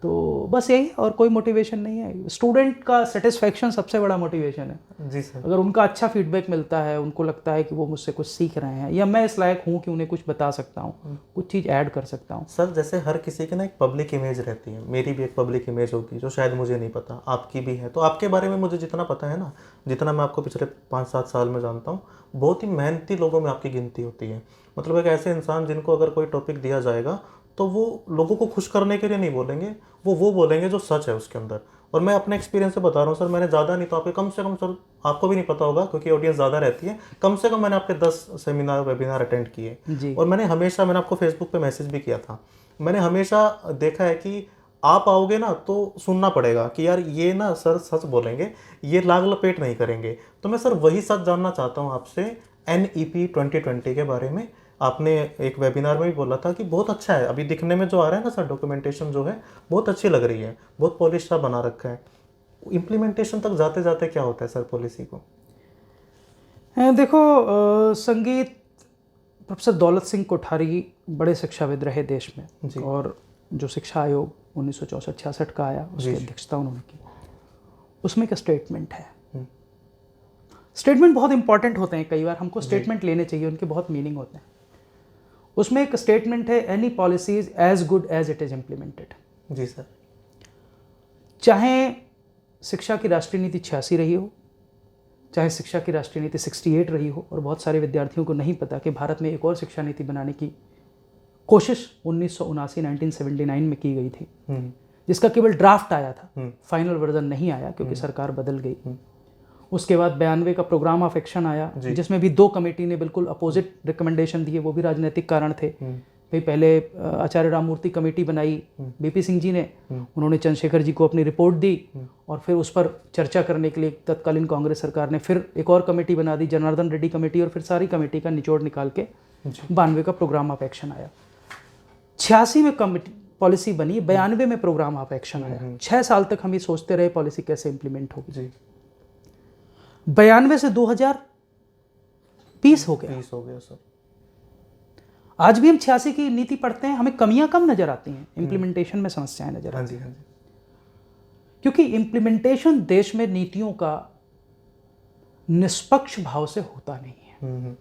S2: तो बस यही, और कोई मोटिवेशन नहीं है। स्टूडेंट का सेटिस्फैक्शन सबसे बड़ा मोटिवेशन है।
S1: जी सर।
S2: अगर उनका अच्छा फीडबैक मिलता है, उनको लगता है कि वो मुझसे कुछ सीख रहे हैं या मैं इस लायक हूँ कि उन्हें कुछ बता सकता हूँ, कुछ चीज़ ऐड कर सकता हूँ।
S1: सर जैसे हर किसी की ना एक पब्लिक इमेज रहती है, मेरी भी एक पब्लिक इमेज होती है जो शायद मुझे नहीं पता, आपकी भी है। तो आपके बारे में मुझे जितना पता है ना, जितना मैं आपको पिछले 5-7 साल में जानता हूँ, बहुत ही मेहनती लोगों में आपकी गिनती होती है। मतलब एक ऐसे इंसान जिनको अगर कोई टॉपिक दिया जाएगा तो वो लोगों को खुश करने के लिए नहीं बोलेंगे, वो बोलेंगे जो सच है उसके अंदर। और मैं अपने एक्सपीरियंस से बता रहा हूँ सर, मैंने ज़्यादा नहीं तो आपके कम से कम, सर आपको भी नहीं पता होगा क्योंकि ऑडियंस ज़्यादा रहती है, कम से कम मैंने आपके 10 सेमिनार वेबिनार अटेंड किए। और मैंने आपको फेसबुक पे मैसेज भी किया था। मैंने हमेशा देखा है कि आप आओगे ना तो सुनना पड़ेगा कि यार ये ना सर सच बोलेंगे, ये लाग लपेट नहीं करेंगे। तो मैं सर वही सच जानना चाहता हूँ आपसे NEP 2020 के बारे में। आपने एक वेबिनार में भी बोला था कि बहुत अच्छा है, अभी दिखने में जो आ रहा है ना सर, डॉक्यूमेंटेशन जो है बहुत अच्छी लग रही है, बहुत पॉलिश सा बना रखा है। इम्प्लीमेंटेशन तक जाते जाते क्या होता है सर पॉलिसी को?
S2: देखो, संगीत प्रोफेसर दौलत सिंह कोठारी बड़े शिक्षाविद रहे देश में, और जो शिक्षा आयोग 1964-66 का आया उसकी अध्यक्षता उन्होंने की। उसमें एक स्टेटमेंट है। स्टेटमेंट बहुत इंपॉर्टेंट होते हैं, कई बार हमको स्टेटमेंट लेने चाहिए, उनके बहुत मीनिंग होते हैं। उसमें एक स्टेटमेंट है, any policy is as good as it is implemented.
S1: जी सर।
S2: चाहे शिक्षा की राष्ट्रीय नीति 86 रही हो, चाहे शिक्षा की राष्ट्रीय नीति 68 रही हो, और बहुत सारे विद्यार्थियों को नहीं पता कि भारत में एक और शिक्षा नीति बनाने की कोशिश 1979 में की गई थी, जिसका केवल ड्राफ्ट आया था, फाइनल वर्जन नहीं आया क्योंकि सरकार बदल गई। उसके बाद 92 का प्रोग्राम ऑफ एक्शन आया, जिसमें भी 2 कमेटी ने बिल्कुल अपोजिट रिकमेंडेशन दिए, वो भी राजनीतिक कारण थे। भाई पहले आचार्य राममूर्ति कमेटी बनाई बीपी सिंह जी ने, उन्होंने चंद्रशेखर जी को अपनी रिपोर्ट दी, और फिर उस पर चर्चा करने के लिए तत्कालीन कांग्रेस सरकार ने फिर एक और कमेटी बना दी, जनार्दन रेड्डी कमेटी, और फिर सारी कमेटी का निचोड़ निकाल के 92 का प्रोग्राम ऑफ एक्शन आया। 86 में कमेटी पॉलिसी बनी, 92 में प्रोग्राम ऑफ एक्शन आया। 6 साल तक हम ये सोचते रहे पॉलिसी कैसे इंप्लीमेंट होगी। 92 से 2020 हो गया सर। आज भी हम 86 की नीति पढ़ते हैं, हमें कमियां कम नजर आती हैं, इंप्लीमेंटेशन में समस्याएं नजर आती हैं। क्योंकि इंप्लीमेंटेशन देश में नीतियों का निष्पक्ष भाव से होता नहीं है।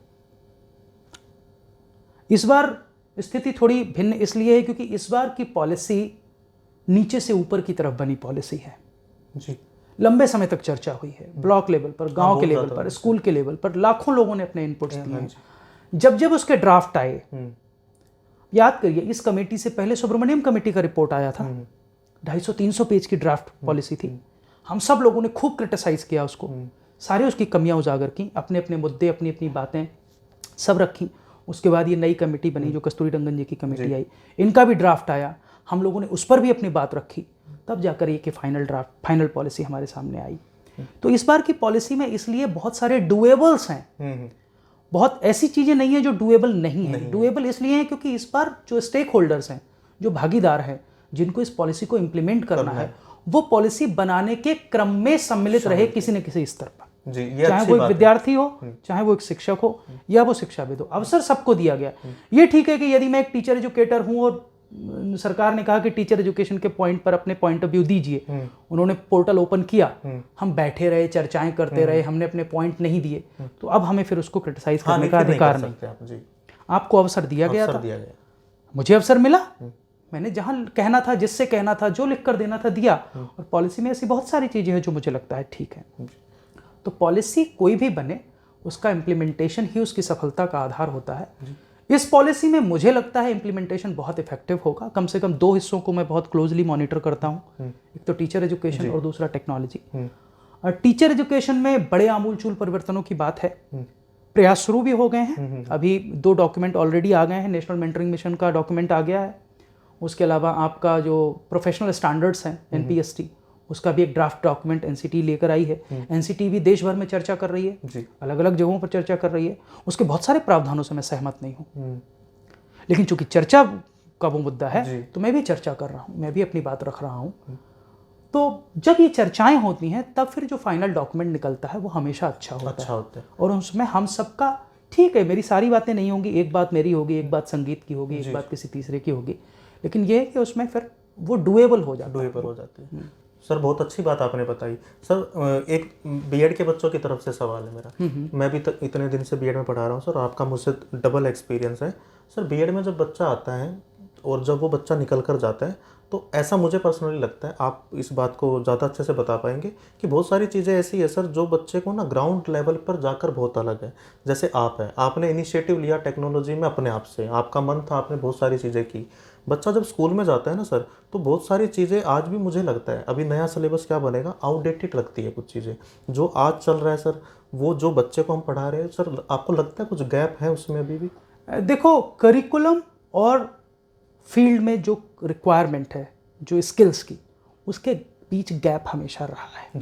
S2: इस बार स्थिति थोड़ी भिन्न इसलिए है क्योंकि इस बार की पॉलिसी नीचे से ऊपर की तरफ बनी पॉलिसी है जी। लंबे समय तक चर्चा हुई है, ब्लॉक लेवल पर, गांव के लेवल पर, स्कूल के लेवल पर, लाखों लोगों ने अपने इनपुट्स दिए हैं। जब उसके ड्राफ्ट आए, याद करिए इस कमेटी से पहले सुब्रमण्यम कमेटी का रिपोर्ट आया था, 250-300 पेज की ड्राफ्ट पॉलिसी थी। हम सब लोगों ने खूब क्रिटिसाइज किया उसको, सारे उसकी कमियां उजागर की, अपने अपने मुद्दे, अपनी अपनी बातें सब रखी। उसके बाद ये नई कमेटी बनी जो कस्तूरी रंगन जी की कमेटी आई, इनका भी ड्राफ्ट आया, हम लोगों ने उस पर भी अपनी बात रखी, तब जाकर ये कि फाइनल पॉलिसी हमारे सामने आई। तो इस बार की पॉलिसी में इसलिए बहुत सारे डुएबल्स हैं, बहुत ऐसी चीज़ें नहीं है जो डुएबल नहीं है। डुएबल इसलिए है क्योंकि इस बार जो स्टेक होल्डर्स हैं, जो भागीदार हैं, जिनको इस पॉलिसी को इम्प्लीमेंट करना है, वो पॉलिसी बनाने के क्रम में सम्मिलित रहे किसी न किसी स्तर पर।
S1: जी, ये
S2: चाहे वो एक विद्यार्थी हो, चाहे वो एक शिक्षक हो, या वो शिक्षाविद हो, अवसर सबको दिया गया। ये ठीक है कि यदि मैं एक टीचर एजुकेटर हूं और सरकार ने कहा कि टीचर एजुकेशन के पॉइंट पर अपने पॉइंट ऑफ व्यू दीजिए, उन्होंने पोर्टल ओपन किया, हम बैठे रहे, चर्चाएं करते रहे, हमने अपने पॉइंट नहीं दिए, तो अब हमें फिर उसको क्रिटिसाइज करने का अधिकार नहीं। आपको अवसर दिया गया था, मुझे अवसर मिला, मैंने जहां कहना था, जिससे कहना था, जो लिख कर देना था दिया। और पॉलिसी में ऐसी बहुत सारी चीजें हैं जो मुझे लगता है ठीक है। तो पॉलिसी कोई भी बने, उसका इम्प्लीमेंटेशन ही उसकी सफलता का आधार होता है। इस पॉलिसी में मुझे लगता है इम्प्लीमेंटेशन बहुत इफेक्टिव होगा। कम से कम दो हिस्सों को मैं बहुत क्लोजली मॉनिटर करता हूँ, एक तो टीचर एजुकेशन और दूसरा टेक्नोलॉजी। और टीचर एजुकेशन में बड़े आमूलचूल परिवर्तनों की बात है, प्रयास शुरू भी हो गए हैं। अभी 2 डॉक्यूमेंट ऑलरेडी आ गए हैं, नेशनल मेंटरिंग मिशन का डॉक्यूमेंट आ गया है, उसके अलावा आपका जो प्रोफेशनल स्टैंडर्ड्स हैं NPST, उसका भी एक ड्राफ्ट डॉक्यूमेंट NCT लेकर आई है। NCT भी देश भर में चर्चा कर रही है, अलग अलग जगहों पर चर्चा कर रही है। उसके बहुत सारे प्रावधानों से मैं सहमत नहीं हूँ, लेकिन चूंकि चर्चा का वो मुद्दा है तो मैं भी चर्चा कर रहा हूँ, मैं भी अपनी बात रख रहा हूँ। तो जब ये चर्चाएं होती हैं तब फिर जो फाइनल डॉक्यूमेंट निकलता है वो हमेशा अच्छा होता है। और उसमें हम सबका ठीक है, मेरी सारी बातें नहीं होंगी, एक बात मेरी होगी, एक बात संगीत की होगी, एक बात किसी तीसरे की होगी, लेकिन ये है कि उसमें फिर वो डुएबल हो जाते हैं।
S1: सर बहुत अच्छी बात आपने बताई। सर एक बीएड के बच्चों की तरफ से सवाल है मेरा। मैं भी इतने दिन से बीएड में पढ़ा रहा हूँ सर, आपका मुझसे डबल एक्सपीरियंस है। सर बीएड में जब बच्चा आता है और जब वो बच्चा निकल कर जाता है, तो ऐसा मुझे पर्सनली लगता है, आप इस बात को ज़्यादा अच्छे से बता पाएंगे, कि बहुत सारी चीज़ें ऐसी है सर जो बच्चे को ना ग्राउंड लेवल पर जाकर बहुत अलग है। जैसे आप है, आपने इनिशिएटिव लिया टेक्नोलॉजी में अपने आप से, आपका मन था, आपने बहुत सारी चीज़ें की। बच्चा जब स्कूल में जाता है ना सर, तो बहुत सारी चीज़ें आज भी मुझे लगता है, अभी नया सिलेबस क्या बनेगा, आउटडेटेड लगती है कुछ चीज़ें। जो आज चल रहा है सर, वो जो बच्चे को हम पढ़ा रहे हैं सर, आपको लगता है कुछ गैप है उसमें अभी भी?
S2: देखो, करिकुलम और फील्ड में जो रिक्वायरमेंट है, जो स्किल्स की, उसके बीच गैप हमेशा रहा है।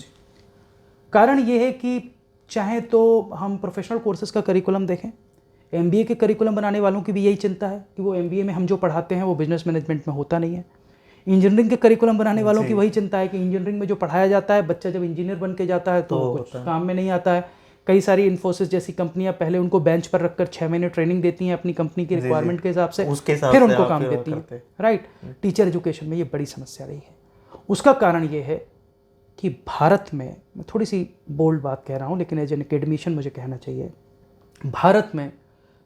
S2: कारण ये है कि चाहे तो हम प्रोफेशनल कोर्सेज का करिकुलम देखें, MBA के करिकुलम बनाने वालों की भी यही चिंता है कि वो MBA में हम जो पढ़ाते हैं वो बिजनेस मैनेजमेंट में होता नहीं है। इंजीनियरिंग के करिकुलम बनाने वालों की वही चिंता है कि इंजीनियरिंग में जो पढ़ाया जाता है, बच्चा जब इंजीनियर बन के जाता है तो कुछ काम में नहीं आता है। कई सारी इन्फोसिस जैसी कंपनियां पहले उनको बेंच पर रखकर 6 महीने ट्रेनिंग देती हैं अपनी कंपनी की रिक्वायरमेंट के हिसाब से, फिर उनको काम देती हैं। राइट, टीचर एजुकेशन में ये बड़ी समस्या रही है। उसका कारण ये है कि भारत में, मैं थोड़ी सी बोल्ड बात कह रहा हूँ लेकिन एज एन एकेडमिशियन मुझे कहना चाहिए, भारत में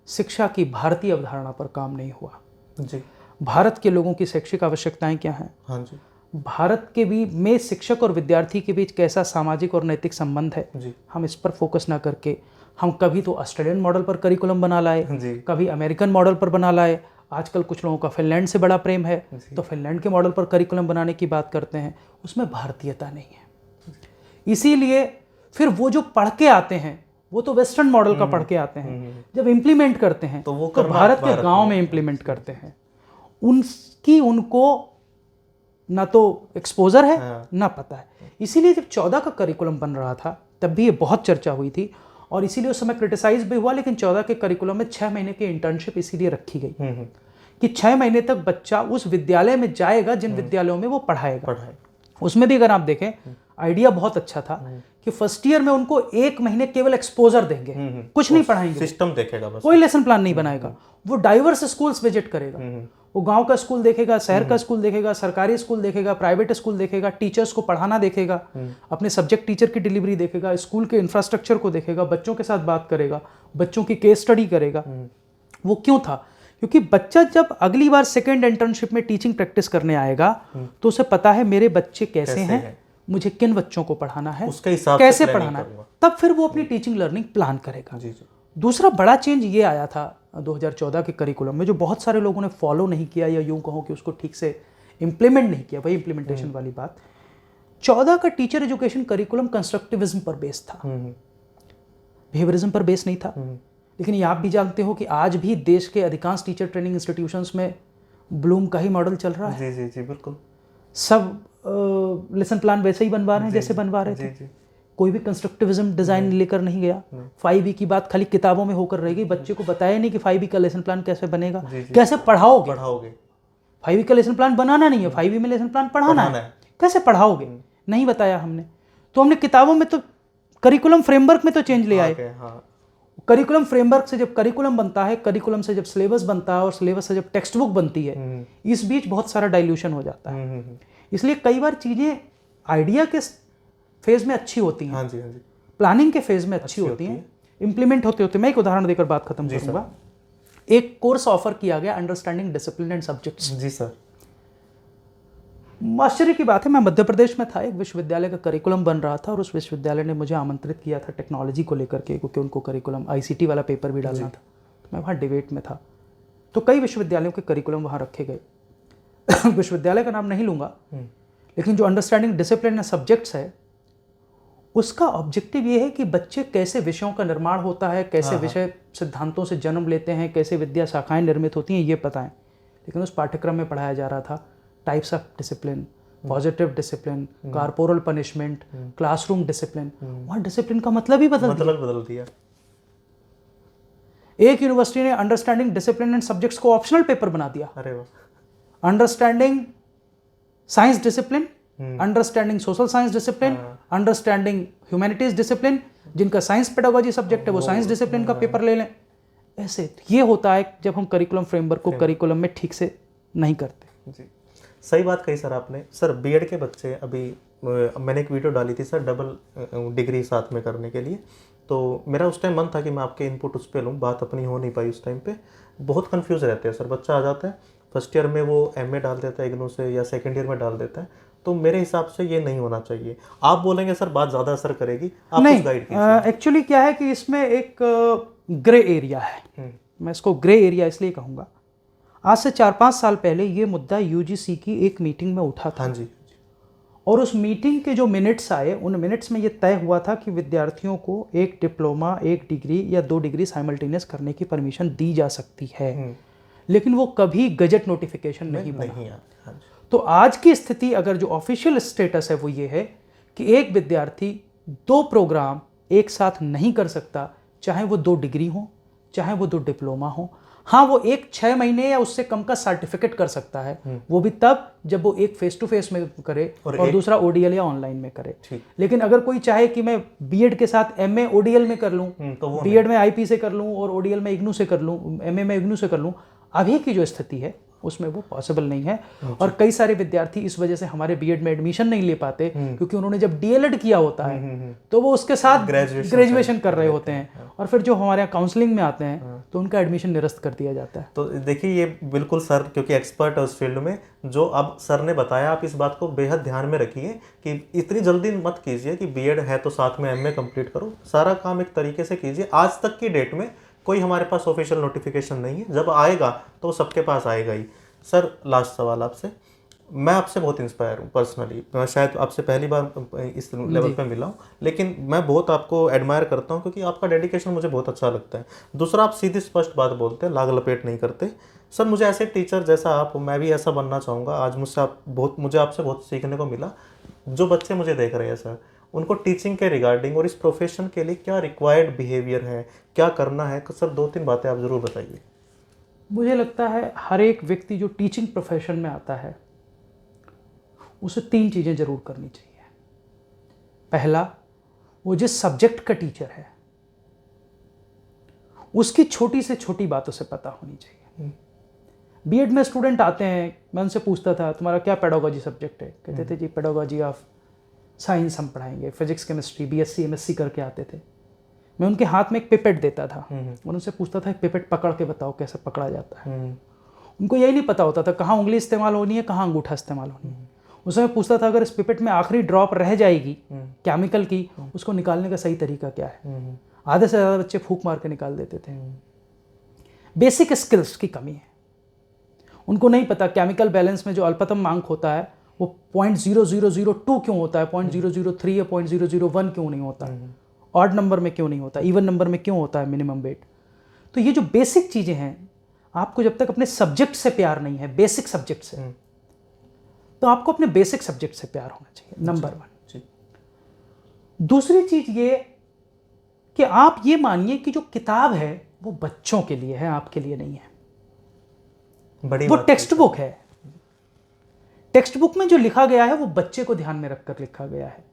S2: शिक्षा की भारतीय अवधारणा पर काम नहीं हुआ।
S1: जी।
S2: भारत के लोगों की शैक्षिक आवश्यकताएं क्या हैं?
S1: हाँ जी।
S2: भारत के भी में शिक्षक और विद्यार्थी के बीच कैसा सामाजिक और नैतिक संबंध है
S1: जी।
S2: हम इस पर फोकस ना करके हम कभी तो ऑस्ट्रेलियन मॉडल पर करिकुलम बना लाए, कभी अमेरिकन मॉडल पर बना लाए। आजकल कुछ लोगों का फिनलैंड से बड़ा प्रेम है तो फिनलैंड के मॉडल पर करिकुलम बनाने की बात करते हैं, उसमें भारतीयता नहीं है। इसीलिए फिर वो जो पढ़ के आते हैं वो तो वेस्टर्न मॉडल का पढ़ के आते हैं, जब इम्प्लीमेंट करते हैं तो भारत के गांव में इम्प्लीमेंट करते हैं। उनको ना तो एक्सपोजर है ना पता है। इसीलिए जब 14 का करिकुलम बन रहा था तब भी ये बहुत चर्चा हुई थी और इसीलिए उस समय क्रिटिसाइज भी हुआ, लेकिन 14 के करिकुलम में 6 महीने की इंटर्नशिप इसीलिए रखी गई कि 6 महीने तक बच्चा उस विद्यालय में जाएगा जिन विद्यालयों में वो पढ़ाएगा। उसमें भी अगर आप देखें आइडिया बहुत अच्छा था कि फर्स्ट ईयर में उनको 1 महीने केवल एक्सपोजर देंगे, कुछ नहीं पढ़ाएंगे,
S1: सिस्टम देखेगा बस,
S2: कोई लेसन प्लान नहीं बनाएगा। वो डाइवर्स स्कूल्स विजिट करेगा, वो गांव का स्कूल देखेगा, शहर का स्कूल देखेगा, सरकारी स्कूल देखेगा, प्राइवेट स्कूल देखेगा, टीचर्स को पढ़ाना देखेगा, अपने सब्जेक्ट टीचर की डिलीवरी देखेगा, स्कूल के इंफ्रास्ट्रक्चर को देखेगा, बच्चों के साथ बात करेगा, बच्चों की केस स्टडी करेगा। वो क्यों था? क्योंकि बच्चा जब अगली बार सेकेंड इंटर्नशिप में टीचिंग प्रैक्टिस करने आएगा तो उसे पता है मेरे बच्चे कैसे हैं, मुझे किन बच्चों को पढ़ाना है,
S1: उसके हिसाब
S2: कैसे पढ़ाना है, तब फिर वो अपनी टीचिंग लर्निंग प्लान करेगा। दूसरा बड़ा चेंज ये आया था 2014 के करिकुलम में, जो बहुत सारे लोगों ने फॉलो नहीं किया या यूं कहो कि उसको ठीक से इम्प्लीमेंट नहीं किया, वही इम्प्लीमेंटेशन वाली बात। 14 का टीचर एजुकेशन करिकुलम कंस्ट्रक्टिविज्म पर बेस्ड था, बिहेवियरिज्म पर बेस्ड नहीं था। लेकिन ये आप भी जानते हो कि आज भी देश के अधिकांश टीचर ट्रेनिंग इंस्टीट्यूशंस में ब्लूम का ही मॉडल चल रहा है।
S1: जी बिल्कुल।
S2: सब लेसन प्लान वैसे ही बनवा रहे हैं जैसे बनवा रहे थे। कोई भी कंस्ट्रक्टिविज्म डिजाइन लेकर नहीं गया। 5E की बात खाली किताबों में होकर रहेगी, बच्चे को बताया नहीं कि 5E का लेसन प्लान कैसे बनेगा, कैसे पढ़ाओगे। 5E का लेसन प्लान बनाना नहीं है, 5E में लेसन प्लान पढ़ाना है, कैसे पढ़ाओगे, नहीं बताया हमने। तो हमने किताबों में तो करिकुलम फ्रेमवर्क में तो चेंज ले आए। करिकुलम फ्रेमवर्क से जब करिकुलम बनता है, करिकुलम से जब सिलेबस बनता है और सिलेबस से जब टेक्स्ट बुक बनती है, इस बीच बहुत सारा डाइल्यूशन हो जाता है। इसलिए कई बार चीजें आइडिया के फेज में अच्छी होती हैं, प्लानिंग के फेज में अच्छी होती हैं, इंप्लीमेंट होते होते, मैं एक उदाहरण देकर बात खत्म करूंगा। एक कोर्स ऑफर किया गया, अंडरस्टैंडिंग डिसिप्लिन एंड सब्जेक्ट्स।
S1: जी सर।
S2: आश्चर्य की बात है, मैं मध्य प्रदेश में था, एक विश्वविद्यालय का करिकुलम बन रहा था और उस विश्वविद्यालय ने मुझे आमंत्रित किया था टेक्नोलॉजी को लेकर के, क्योंकि उनको करिकुलम ICT वाला पेपर भी डालना था। तो मैं वहाँ डिबेट में था, तो कई विश्वविद्यालयों के करिकुलम वहाँ रखे गए। विश्वविद्यालय का नाम नहीं लूँगा, लेकिन जो अंडरस्टैंडिंग डिसिप्लिन एंड सब्जेक्ट्स है, उसका ऑब्जेक्टिव ये है कि बच्चे कैसे विषयों का निर्माण होता है, कैसे विषय सिद्धांतों से जन्म लेते हैं, कैसे विद्या शाखाएं निर्मित होती हैं, ये पता है। लेकिन उस पाठ्यक्रम में पढ़ाया जा रहा था types of discipline, positive discipline, corporal punishment, classroom discipline. वहाँ डिसिप्लिन का मतलब ही बदल दिया। एक यूनिवर्सिटी ने अंडरस्टैंडिंग डिसिप्लिन एंड सब्जेक्ट्स को ऑप्शनल पेपर बना दिया।
S1: अरे वाह।
S2: Understanding science discipline, understanding social science discipline, understanding humanities discipline. जिनका साइंस पेडागोजी सब्जेक्ट है वो साइंस डिसिप्लिन का पेपर ले लें। ऐसे ये होता है जब हम करिकुलम फ्रेमवर्क को करिकुलम में ठीक से नहीं करते।
S1: जी, सही बात कही सर आपने। सर बीएड के बच्चे, अभी मैंने एक वीडियो डाली थी सर डबल डिग्री साथ में करने के लिए, तो मेरा उस टाइम मन था कि मैं आपके इनपुट उस पर लूँ, बात अपनी हो नहीं पाई उस टाइम पे। बहुत कंफ्यूज रहते हैं सर, बच्चा आ जाता है फर्स्ट ईयर में वो MA डाल देता है इग्नू से, या सेकेंड ईयर में डाल देता है, तो मेरे हिसाब से ये नहीं होना चाहिए। आप बोलेंगे सर बात ज़्यादा असर करेगी, आप कुछ गाइड कीजिए।
S2: एक्चुअली क्या है कि इसमें एक ग्रे एरिया है, मैं इसको ग्रे एरिया इसलिए कहूँगा। आज से 4-5 साल पहले ये मुद्दा UGC की एक मीटिंग में उठा था।
S1: हाँ जी।
S2: और उस मीटिंग के जो मिनट्स आए, उन मिनट्स में ये तय हुआ था कि विद्यार्थियों को एक डिप्लोमा, एक डिग्री या 2 डिग्री साइमल्टेनियस करने की परमिशन दी जा सकती है, लेकिन वो कभी गजट नोटिफिकेशन नहीं बना। तो आज की स्थिति, अगर जो ऑफिशियल स्टेटस है वो ये है कि एक विद्यार्थी 2 प्रोग्राम एक साथ नहीं कर सकता, चाहे वो 2 डिग्री हो, चाहे वो 2 डिप्लोमा हो। हाँ, वो एक 6 महीने या उससे कम का सर्टिफिकेट कर सकता है, वो भी तब जब वो एक फेस टू फेस में करे और दूसरा ODL या ऑनलाइन में करे। लेकिन अगर कोई चाहे कि मैं बीएड के साथ MA ODL में कर लूँ, तो बीएड में IP से कर लूँ और ODL में इग्नू से कर लूँ, MA में इग्नू से कर लूँ, अभी की जो स्थिति है उसमें वो पॉसिबल नहीं है। और कई सारे विद्यार्थी इस वजह से हमारे बीएड में एडमिशन नहीं ले पाते, क्योंकि उन्होंने जब DLED किया होता है तो वो उसके साथ ग्रेजुएशन कर रहे होते हैं, और फिर जो हमारे यहाँ काउंसलिंग में आते हैं तो उनका एडमिशन निरस्त कर दिया जाता है।
S1: तो देखिए, ये बिल्कुल सर क्योंकि एक्सपर्ट है उस फील्ड में, जो अब सर ने बताया, आप इस बात को बेहद ध्यान में रखिए कि इतनी जल्दी मत कीजिए कि बीएड है तो साथ में MA कंप्लीट करो। सारा काम एक तरीके से कीजिए। आज तक की डेट में कोई हमारे पास ऑफिशियल नोटिफिकेशन नहीं है, जब आएगा तो सबके पास आएगा ही। सर लास्ट सवाल आपसे, मैं आपसे बहुत इंस्पायर हूँ पर्सनली, मैं शायद आपसे पहली बार इस लेवल पे मिला हूँ, लेकिन मैं बहुत आपको एडमायर करता हूँ क्योंकि आपका डेडिकेशन मुझे बहुत अच्छा लगता है। दूसरा, आप सीधी स्पष्ट बात बोलते हैं, लाग लपेट नहीं करते। सर मुझे ऐसे टीचर जैसा आप, मैं भी ऐसा बनना चाहूँगा। आज मुझे आपसे बहुत सीखने को मिला। जो बच्चे मुझे देख रहे हैं सर, उनको टीचिंग के रिगार्डिंग और इस प्रोफेशन के लिए क्या रिक्वायर्ड बिहेवियर है, क्या करना है, सर 2-3 बातें आप ज़रूर बताइए।
S2: मुझे लगता है हर एक व्यक्ति जो टीचिंग प्रोफेशन में आता है उसे 3 चीज़ें जरूर करनी चाहिए। पहला, वो जिस सब्जेक्ट का टीचर है उसकी छोटी से छोटी बातों से पता होनी चाहिए। बीएड में स्टूडेंट आते हैं, मैं उनसे पूछता था तुम्हारा क्या पेडागोजी सब्जेक्ट है, कहते थे जी पेडागोजी ऑफ साइंस हम पढ़ाएंगे, फिजिक्स केमिस्ट्री BSc MSc करके आते थे। मैं उनके हाथ में एक पिपेट देता था और उनसे पूछता था पिपेट पकड़ के बताओ कैसे पकड़ा जाता है। उनको यही नहीं पता होता था कहाँ उंगली इस्तेमाल होनी है, कहाँ अंगूठा इस्तेमाल होनी है। उसमें पूछता था अगर इस पिपेट में आखिरी ड्रॉप रह जाएगी केमिकल की, उसको निकालने का सही तरीका क्या है। आधे से ज़्यादा बच्चे फूंक मार के निकाल देते थे। बेसिक स्किल्स की कमी है, उनको नहीं पता केमिकल बैलेंस में जो अल्पतम अंक होता है वो 0.0002 क्यों होता है, 0.003 या 0.001 क्यों नहीं होता, ऑड नंबर में क्यों नहीं होता, इवन नंबर में क्यों होता है मिनिमम वेट। तो ये जो बेसिक चीज़ें हैं, आपको जब तक अपने सब्जेक्ट से प्यार नहीं है, बेसिक सब्जेक्ट से, तो आपको अपने बेसिक सब्जेक्ट से प्यार होना चाहिए, नंबर 1। दूसरी चीज ये कि आप ये मानिए कि जो किताब है वो बच्चों के लिए है, आपके लिए नहीं है।
S1: बड़ी
S2: वो
S1: बात
S2: टेक्स्ट बुक है। टेक्स्ट बुक में जो लिखा गया है वो बच्चे को ध्यान में रखकर लिखा गया है।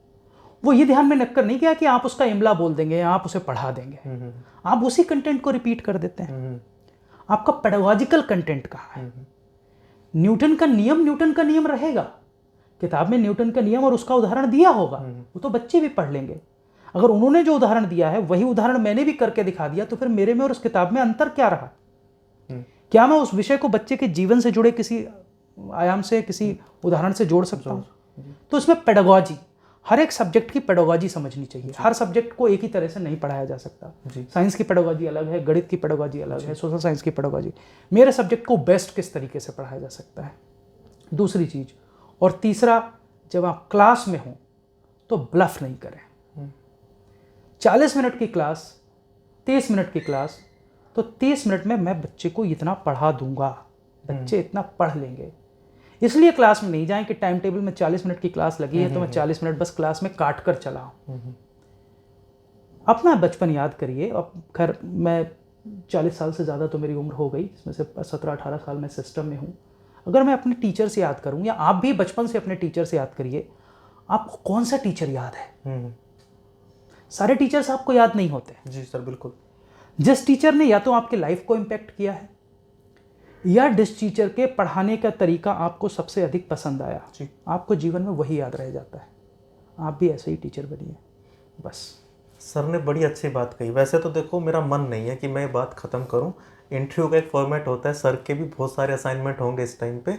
S2: वो ये ध्यान में रखकर नहीं गया कि आप उसका इमला बोल देंगे या आप उसे पढ़ा देंगे। आप उसी कंटेंट को रिपीट कर देते हैं। आपका पेडागॉजिकल कंटेंट कहाँ है? न्यूटन का नियम रहेगा। किताब में न्यूटन का नियम और उसका उदाहरण दिया होगा, वो तो बच्चे भी पढ़ लेंगे। अगर उन्होंने जो उदाहरण दिया है वही उदाहरण मैंने भी करके दिखा दिया, तो फिर मेरे में और उस किताब में अंतर क्या रहा? क्या मैं उस विषय को बच्चे के जीवन से जुड़े किसी आयाम से, किसी उदाहरण से जोड़ सकता हूँ? तो इसमें पेडागॉजी, हर एक सब्जेक्ट की पेडागॉजी समझनी चाहिए। हर सब्जेक्ट को एक ही तरह से नहीं पढ़ाया जा सकता। साइंस की पेडागॉजी अलग है, गणित की पेडागॉजी अलग है, सोशल साइंस की पेडागॉजी। मेरे सब्जेक्ट को बेस्ट किस तरीके से पढ़ाया जा सकता है, दूसरी चीज। और तीसरा, जब आप क्लास में हो तो ब्लफ नहीं करें। 40 मिनट की क्लास, 30 मिनट की क्लास, तो 30 मिनट में मैं बच्चे को इतना पढ़ा दूंगा, बच्चे इतना पढ़ लेंगे। इसलिए क्लास में नहीं जाएं कि टाइम टेबल में 40 मिनट की क्लास लगी है तो मैं 40 मिनट बस क्लास में काट कर चला हूं। अपना बचपन याद करिए। अब खैर मैं 40 साल से ज़्यादा तो मेरी उम्र हो गई, इसमें से 17-18 साल मैं सिस्टम में हूँ। अगर मैं अपने टीचर से याद करूँ, या आप भी बचपन से अपने टीचर से याद करिए, आपको कौन सा टीचर याद है? सारे टीचर्स आपको याद नहीं होते।
S1: जी सर, बिल्कुल।
S2: जिस टीचर ने या तो आपके लाइफ को इम्पेक्ट किया है, या जिस टीचर के पढ़ाने का तरीका आपको सबसे अधिक पसंद आया, आपको जीवन में वही याद रह जाता है। आप भी ऐसे ही टीचर बनिए बस।
S1: सर ने बड़ी अच्छी बात कही। वैसे तो देखो, मेरा मन नहीं है कि मैं ये बात ख़त्म करूं। इंटरव्यू का एक फॉर्मेट होता है, सर के भी बहुत सारे असाइनमेंट होंगे इस टाइम पे,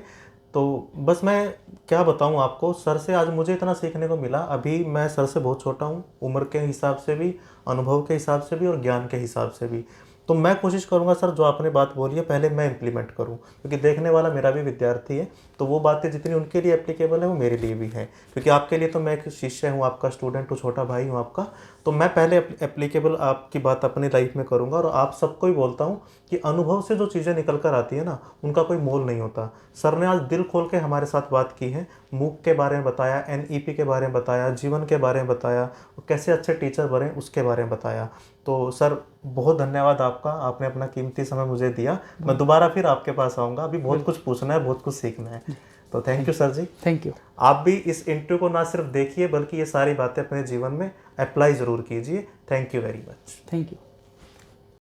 S1: तो बस मैं क्या बताऊं आपको। सर से आज मुझे इतना सीखने को मिला। अभी मैं सर से बहुत छोटा हूं, उम्र के हिसाब से भी, अनुभव के हिसाब से भी और ज्ञान के हिसाब से भी। तो मैं कोशिश करूंगा सर, जो आपने बात बोली है पहले मैं इंप्लीमेंट करूं, क्योंकि देखने वाला मेरा भी विद्यार्थी है। तो वो बातें जितनी उनके लिए एप्लीकेबल है वो मेरे लिए भी है, क्योंकि आपके लिए तो मैं एक शिष्य हूं, आपका स्टूडेंट हूँ, छोटा भाई हूँ आपका। तो मैं पहले एप्लीकेबल आपकी बात अपनी लाइफ में करूँगा। और आप सबको ही बोलता हूँ कि अनुभव से जो चीज़ें निकल कर आती है ना, उनका कोई मोल नहीं होता। सर ने आज दिल खोल के हमारे साथ बात की है, मूक के बारे में बताया, NEP के बारे में बताया, जीवन के बारे में बताया, कैसे अच्छे टीचर बने उसके बारे में बताया। तो सर बहुत धन्यवाद आपका, आपने अपना कीमती समय मुझे दिया। मैं दोबारा फिर आपके पास आऊँगा, अभी बहुत कुछ पूछना है, बहुत कुछ सीखना है। तो थैंक यू सर जी।
S2: Thank you.
S1: आप भी इस इंटरव्यू को ना सिर्फ देखिए बल्कि ये सारी बातें अपने जीवन में अप्लाई ज़रूर कीजिए। Thank you very much.
S2: Thank you.